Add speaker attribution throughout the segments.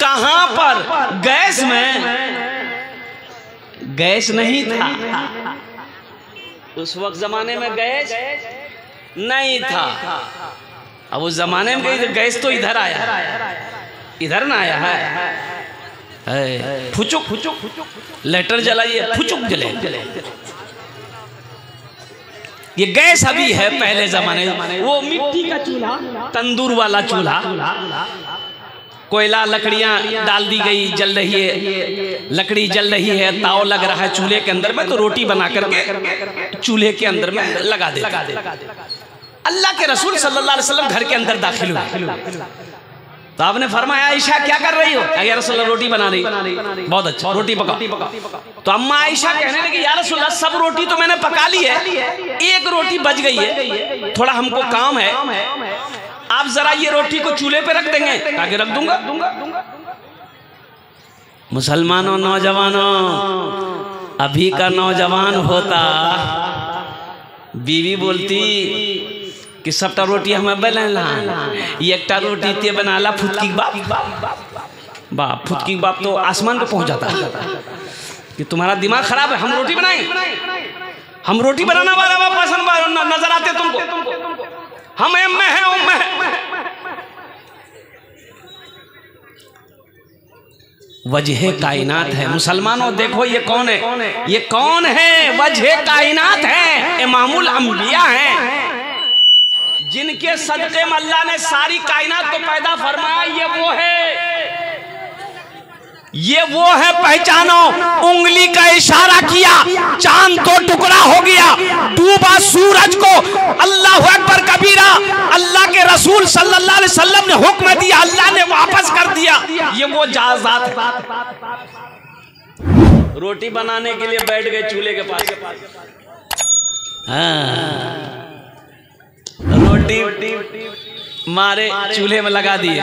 Speaker 1: कहां पर गैस में गैस नहीं था, उस वक्त जमाने में गैस नहीं था। अब उस जमाने में गैस तो इधर आया, इधर ना आया है। फुचुक लेटर जलाइए, फुचुक जले। ये गैस अभी है, पहले जमाने वो मिट्टी का चूल्हा, तंदूर वाला चूल्हा, कोयला लकड़ियां डाल दी गई, जल रही है, लकड़ी जल रही है, ताव लग रहा है चूल्हे के अंदर में, तो रोटी बना करके चूल्हे के अंदर में लगा दे। अल्लाह के रसूल सल्लल्लाहु अलैहि वसल्लम घर के अंदर दाखिल हुए तो आपने फरमाया आयशा क्या कर रही हो? या रसूल रोटी बना रही। बहुत अच्छा, रोटी पकाओ। तो अम्मा आयशा कहने लगी या रसूल सब रोटी तो मैंने पका ली है, एक रोटी बच गई है, थोड़ा हमको काम है, आप जरा ये रोटी को चूल्हे पे रख देंगे? आगे रख दूंगा। मुसलमानों, नौजवानों, अभी का नौजवान होता बीवी बोलती कि सबटा रोटी हमें बनाना, एकटा रोटी ते बनाला फुटकी बाप फुटकी बाप तो आसमान पे पहुंच जाता कि तुम्हारा दिमाग खराब है, हम रोटी बनाएंगे, हम रोटी बनाना वाला पसंद नजर आते तुमको, हम एम में हैं। वजह कायनात है। मुसलमानों देखो ये कौन है, ये कौन है? वजह कायनात है, इमामुल अंबिया हैं, जिनके सदक़े में अल्लाह ने सारी कायनात को पैदा फरमाया। ये वो है, पहचानो। उंगली का इशारा किया, चांद तो टुकड़ा हो गया, डूबा सूरज को, अल्लाह अकबर कबीरा, अल्लाह के रसूल सल्लल्लाहु अलैहि वसल्लम ने हुक्म दिया, अल्लाह ने वापस कर दिया। ये वो जाज़ात है। रोटी बनाने के लिए बैठ गए चूल्हे के पास, रोटी मारे चूल्हे में लगा दिए,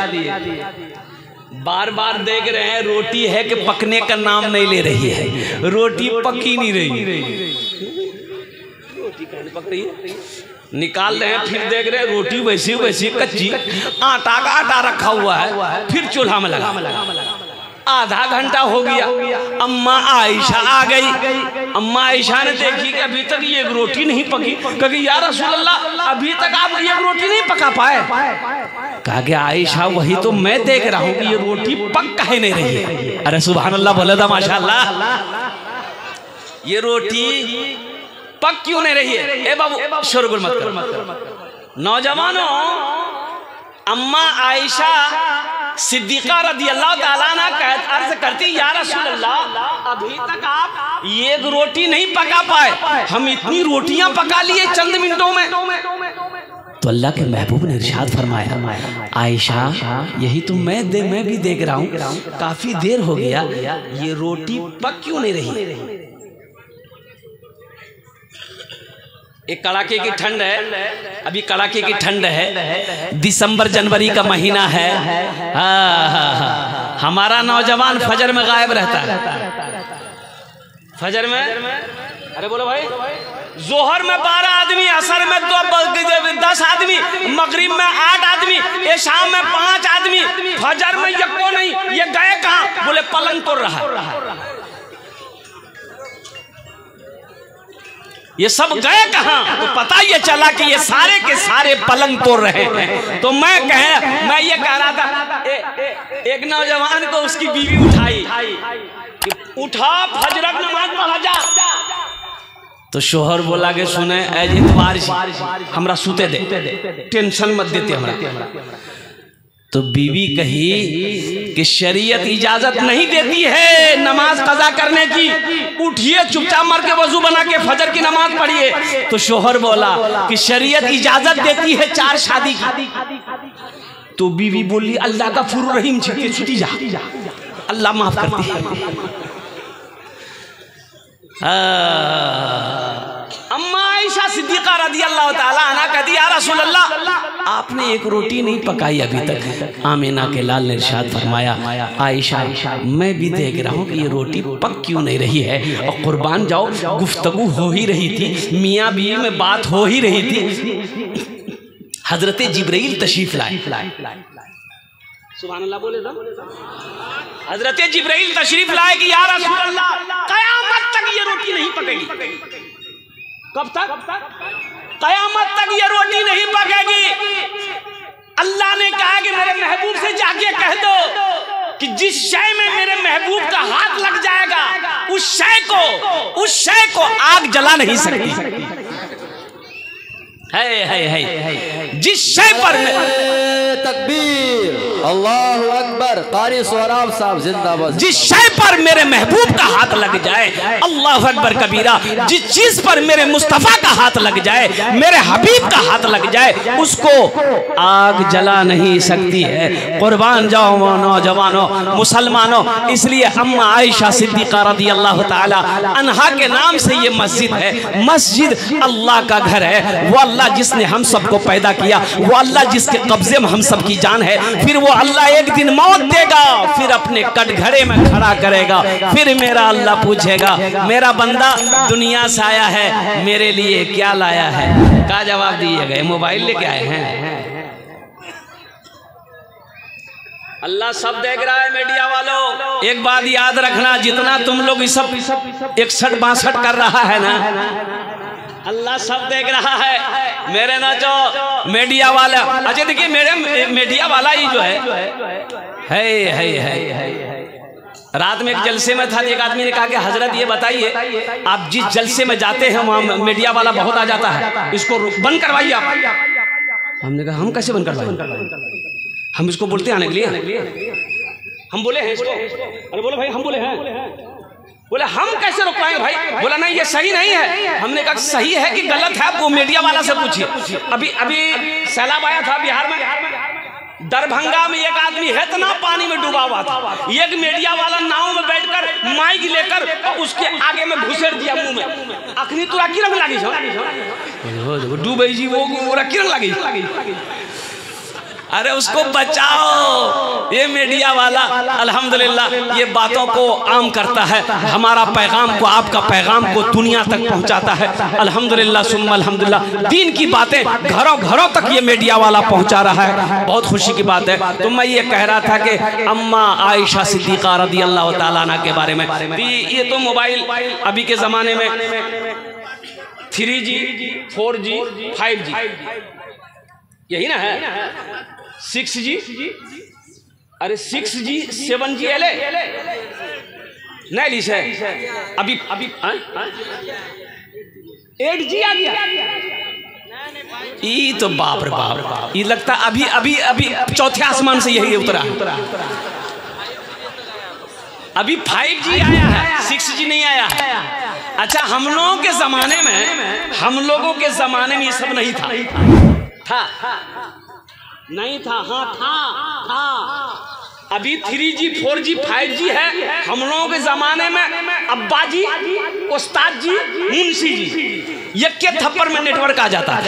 Speaker 1: बार बार देख रहे हैं रोटी है कि पकने का नाम नहीं ले रही है, रोटी पकी नहीं रही, रोटी कहीं पक रही है, निकाल रहे हैं, फिर देख रहे हैं रोटी वैसी वैसी कच्ची, आटा का आटा रखा हुआ है, फिर चूल्हा में लगा। आधा घंटा हो गया, अम्मा आयशा आ गई। अम्मा आयशा ने देखी कि अभी तक ये रोटी नहीं पकी, कही या रसूल अल्लाह अभी तक आप ये रोटी नहीं पका पाए। कहा कि आयशा वही तो मैं देख रहा हूँ कि ये रोटी पक काहे नहीं रही है। अरे सुभान अल्लाह, बोले था माशाअल्लाह, ये रोटी पक क्यों नहीं रही है? ए बाबू शोरगुल मत करो। नौजवानों, अम्मा आयशा सिद्दीक़ा रज़ियल्लाहु ताला अन्हा अर्ज करती या रसूल अल्लाह अभी तक आप ये रोटी नहीं पका पाए, हम इतनी रोटियां पका लिए चंद मिनटों में। तो अल्लाह के महबूब ने इरशाद फरमाया आयशा यही तो मैं भी देख रहा हूँ, काफी देर हो गया, ये रोटी पक क्यों नहीं रही? एक कड़ाके की ठंड है, अभी कड़ाके की ठंड है, दिसंबर जनवरी का महीना है। हमारा नौजवान फजर में गायब रहता है, फजर में, अरे बोलो भाई, जोहर में 12 आदमी, असर में 10 आदमी, मगरिब में 8 आदमी, ये शाम में 5 आदमी, फजर में ये को नहीं, ये गए कहाँ? बोले पलंग तोड़ रहा है। ये सब गए कहाँ? तो पता ये चला कि ये सारे के सारे पलंग तोड़ रहे हैं। तो मैं ये कह रहा था, एक नौजवान को उसकी बीवी उठाई, उठा फजर की नमाज पढ़ा जा। तो शोहर बोला कि सुने ऐज इतवार हमरा सुते दे, टेंशन मत देते हमरा। तो बीवी कही कि शरीयत इजाजत नहीं देती है नमाज कज़ा करने की, उठिए चुपचाप मर के वजू बना के फजर की नमाज पढ़िए। तो शोहर बोला कि शरीयत इजाजत देती है 4 शादी की। तो बीवी बोली अल्लाह का फुर रहीम छिके छुटी जा, अल्लाह माफ करती है। अम्मा आयशा सिद्दीक़ा रज़ियल्लाहु ताला अन्हा कहती या रसूल अल्लाह आपने एक रोटी नहीं पकाई अभी तक। आमिना के लाल ने इरशाद फरमाया आयशा मैं भी देख रहा हूँ कि ये रोटी पक क्यों नहीं रही है। और कुर्बान जाओ, गुफ्तगू हो ही रही थी, मियाँ बीवी में बात हो ही रही थी, हजरत जिब्रील तशरीफ लाए। सुभान अल्लाह बोले। हजरत जिब्राइल तशरीफ लाए कि या रसूल अल्लाह कयामत तक ये रोटी नहीं पकेगी। कब तक? कयामत तक ये रोटी नहीं पकेगी। अल्लाह ने कहा कि मेरे महबूब से जाके कह दो कि जिस शय में मेरे महबूब का हाथ लग जाएगा उस शय को आग जला नहीं सकती। है जिस शय पर
Speaker 2: तकबीर, अल्लाहु अकबर, कारी सोहराब साहब जिंदाबाद।
Speaker 1: जिस शय पर मेरे महबूब का हाथ लग जाए, अल्लाहु अकबर कबीरा, जिस चीज पर मेरे मुस्तफा का हाथ लग जाए, मेरे हबीब का हाथ लग जाए, उसको आग जला नहीं सकती है। कुर्बान जाओ नौजवानों, मुसलमानों। इसलिए अम्मा आयशा सिद्दीक़ा रज़ी अल्लाह ताला अन्हा के नाम से ये मस्जिद है। मस्जिद अल्लाह का घर है। वो अल्लाह जिसने हम सबको पैदा किया, वो अल्लाह जिसके कब्जे में हम सब की जान है, फिर वो अल्लाह एक दिन मौत देगा, फिर अपने कटघरे में खड़ा करेगा, फिर मेरा अल्लाह पूछेगा मेरा बंदा दुनिया से आया है, मेरे लिए क्या लाया है? क्या जवाब दिए गए? मोबाइल लेके आए हैं। अल्लाह सब देख रहा है। मीडिया वालों, एक बात याद रखना, जितना तुम लोग इस सब 61-62 कर रहा है ना, अल्लाह सब देख रहा है। मेरे ना जो मीडिया वाला, अच्छा देखिए मेरे मीडिया वाला ही जो है रात में एक जलसे में था, एक आदमी ने कहा कि हजरत ये बताइए आप जिस जलसे में जाते हैं वहाँ मीडिया वाला बहुत आ जाता है, इसको बंद करवाइए आप। हमने कहा हम कैसे बंद करवाएं? हम इसको बोलते आने के लिए, हम बोले हैं इसको। अरे बोले भाई हम बोले हैं। बोले हम कैसे रोक पाएंगे भाई? बोला नहीं ये सही नहीं है। हमने कहा सही है कि गलत है, वो मीडिया वाला से पूछिए। अभी सैलाब आया था बिहार में, दरभंगा में एक आदमी है इतना पानी में डूबा हुआ था, एक मीडिया वाला नाव में बैठकर माइक लेकर और उसके आगे में घुसेड़ दिया मुंह में। अखनी तुरा की रंग लगी डूबे जी, वो की रंग लगी। अरे उसको बचाओ। ये मीडिया वाला अल्हम्दुलिल्लाह ये बातों को आम करता है, हमारा पैगाम को, आपका पैगाम को दुनिया तक पहुंचाता है। अल्हम्दुलिल्लाह सुम्मा अल्हम्दुलिल्लाह, दीन की बातें घरों घरों तक ये मीडिया वाला पहुंचा रहा है। बहुत खुशी की बात है। तो मैं ये कह रहा था कि अम्मा आयशा सिद्दीक़ा रज़ी अल्लाह ताला अन्हा के बारे में, ये तो मोबाइल अभी के ज़माने में 3G 4G 5G यही ना है, 6G, अरे 6G 7G ले नहीं ली से अभी 8G आ गया। ये तो बाप रे बाप, ये लगता अभी चौथे आसमान से यही उतरा। अभी 5G आया है, 6G नहीं आया है। अच्छा हम लोगों के जमाने में ये सब नहीं था नहीं था। हाँ था। अभी 3G 4G 5G है। हम लोगों के जमाने में अब्बा जी, उस्ताद जी, मुंशी जी, ये के थप्पड़ में नेटवर्क आ जाता है।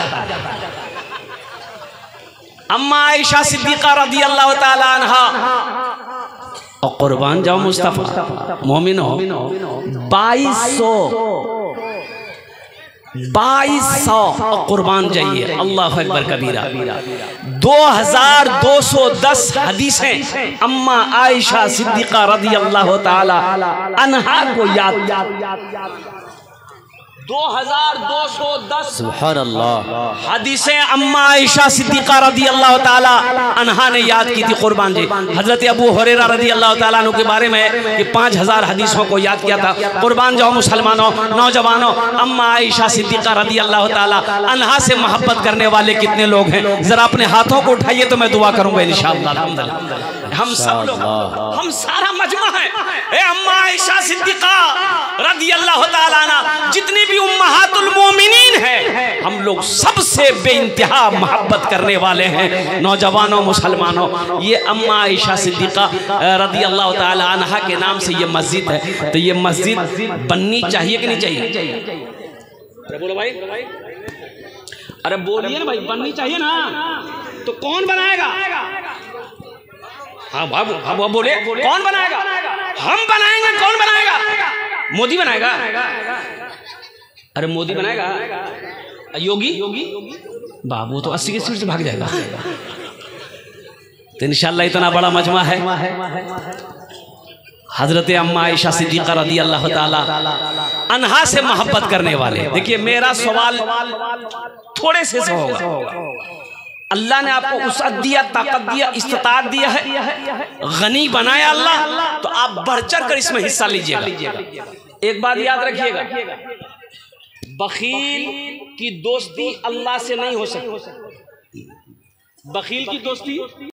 Speaker 1: अम्मा आयशा सिद्दीक़ा रज़ी अल्लाह ताला अन्हा, और कुर्बान जाओ मुस्तफा मोमिनो, 2200 कुर्बान जाइए, अल्लाह अकबर कबीरा। 2210 हदीसें अम्मा आयशा सिद्दीक़ा रज़ी अल्लाह ताला अन्हा को याद। 2210 सुभान अल्लाह हदीसें अम्मा आयशा सिद्दीक़ा रज़ी अल्लाह ताला अन्हा ने याद की थी। कुर्बान जी, हज़रत अबू हुरैरा रज़ी अल्लाह ताला अन्हु के बारे में कि 5000 हदीसों को याद किया था। कुर्बान जाओ मुसलमानों, नौजवानों, अम्मा आयशा सिद्दीक़ा रज़ी अल्लाह ताला अन्हा से मोहब्बत करने वाले कितने लोग हैं? ज़रा अपने हाथों को उठाइए तो मैं दुआ करूँगा इंशाअल्लाह। अल्हम्दुलिल्लाह हम सब लोग, हम सारा मजमा है। अम्मा आयशा सिद्दीक़ा रज़ी अल्लाह ताला अन्हा जितनी भी उम्महातुल मोमिनीन है, हम लोग सबसे बेइंतहा मोहब्बत करने वाले हैं। नौजवानों, मुसलमानों, ये अम्मा आयशा सिद्दीक़ा रज़ी अल्लाह ताला अन्हा के नाम से ये मस्जिद है। तो ये मस्जिद बननी चाहिए कि नहीं चाहिए? अरे बोलो भाई, अरे बोलिए ना भाई, बननी चाहिए ना। तो कौन बनाएगा? हाँ बाबू बोले, कौन बनाएगा? हम बनाएंगे। कौन बनाएगा? मोदी बनाएगा। अरे मोदी बनाएगा? योगी बाबू तो 80 की स्पीड से भाग जाएगा। तो इंशाल्लाह इतना बड़ा मजमा है। हजरत अम्मा आयशा सिद्दीक़ा रज़ी अल्लाह ताला अन्हा से मोहब्बत करने वाले। देखिए मेरा सवाल थोड़े से होगा। अल्लाह ने आपको वसअत दिया, ताकत दिया, इस्तिताअत दिया है, गनी बनाया अल्लाह, तो आप बढ़ चढ़ कर इसमें हिस्सा लीजिएगा। एक बात याद रखिएगा, बखील की दोस्ती अल्लाह से नहीं हो सकती। बखील की दोस्ती